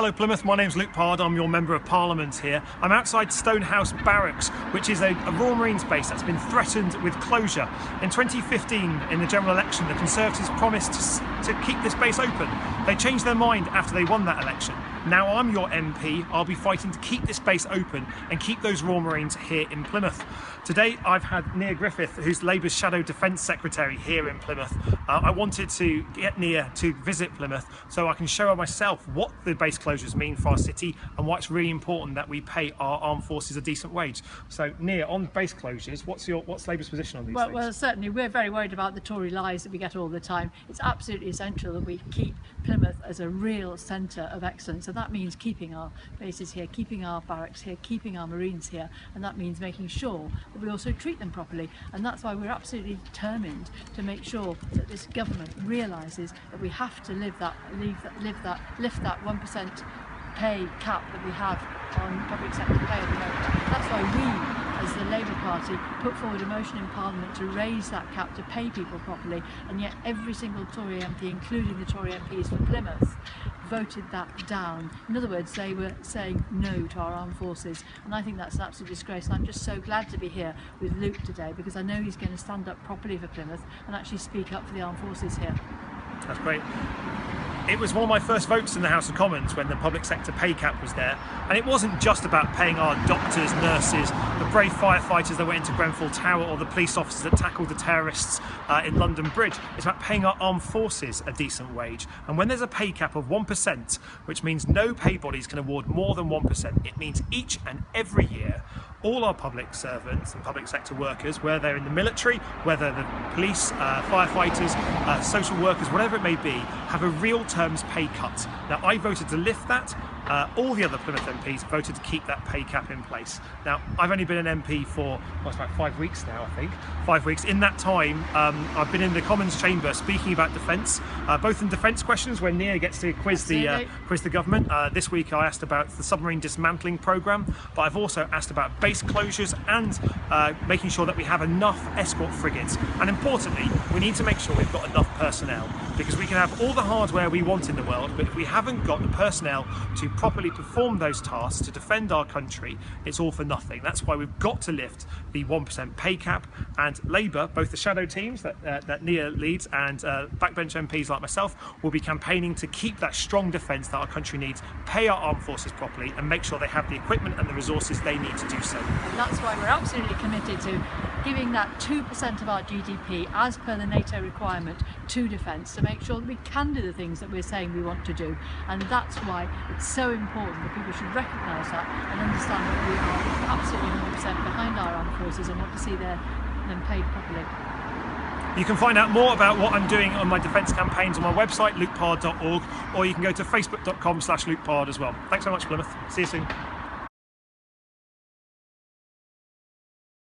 Hello Plymouth, my name's Luke Pollard, I'm your Member of Parliament here. I'm outside Stonehouse Barracks, which is a Royal Marines base that's been threatened with closure. In 2015, in the general election, the Conservatives promised to keep this base open. They changed their mind after they won that election. Now I'm your MP, I'll be fighting to keep this base open and keep those Royal Marines here in Plymouth. Today I've had Near Griffith, who's Labour's Shadow Defence Secretary here in Plymouth. I wanted to get Near to visit Plymouth so I can show her myself what the base closures mean for our city and why it's really important that we pay our armed forces a decent wage. So Near, on base closures, what's Labour's position on these things? Well, certainly we're very worried about the Tory lies that we get all the time. It's absolutely essential that we keep Plymouth as a real centre of excellence, and that means keeping our bases here, keeping our barracks here, keeping our Marines here, and that means making sure that we also treat them properly. And that's why we're absolutely determined to make sure that this government realises that we have to lift that 1% pay cap that we have on public sector pay at the moment. That's why we, as the Labour Party, put forward a motion in Parliament to raise that cap to pay people properly, and yet every single Tory MP, including the Tory MPs for Plymouth, voted that down. In other words, they were saying no to our armed forces, and I think that's an absolute disgrace. And I'm just so glad to be here with Luke today, because I know he's going to stand up properly for Plymouth and actually speak up for the armed forces here. That's great. It was one of my first votes in the House of Commons when the public sector pay cap was there, and it wasn't just about paying our doctors, nurses, the brave firefighters that went into Grenfell Tower, or the police officers that tackled the terrorists in London Bridge. It's about paying our armed forces a decent wage. And when there's a pay cap of 1%, which means no pay bodies can award more than 1%, it means each and every year all our public servants and public sector workers, whether they're in the military, whether the police, firefighters, social workers, whatever it may be, have a real terms pay cut. Now, I voted to lift that. All the other Plymouth MPs voted to keep that pay cap in place. Now, I've only been an MP for about 5 weeks now, I think. 5 weeks. In that time, I've been in the Commons chamber speaking about defence, both in defence questions where Near gets to quiz the government. This week I asked about the submarine dismantling programme, but I've also asked about base closures and making sure that we have enough escort frigates. And importantly, we need to make sure we've got enough personnel, because we can have all the hardware we want in the world, but if we haven't got the personnel to properly perform those tasks to defend our country, it's all for nothing. That's why we've got to lift the 1% pay cap, and Labour, both the shadow teams that Near leads and backbench MPs like myself, will be campaigning to keep that strong defence that our country needs, pay our armed forces properly, and make sure they have the equipment and the resources they need to do so. And that's why we're absolutely committed to giving that 2% of our GDP, as per the NATO requirement, to defence, to make sure that we can do the things that we're saying we want to do. And that's why it's so important that people should recognise that and understand that we are absolutely 100% behind our armed forces and want to see them paid properly. You can find out more about what I'm doing on my defence campaigns on my website, lukepollard.org, or you can go to facebook.com/lukepollard as well. Thanks so much, Plymouth. See you soon.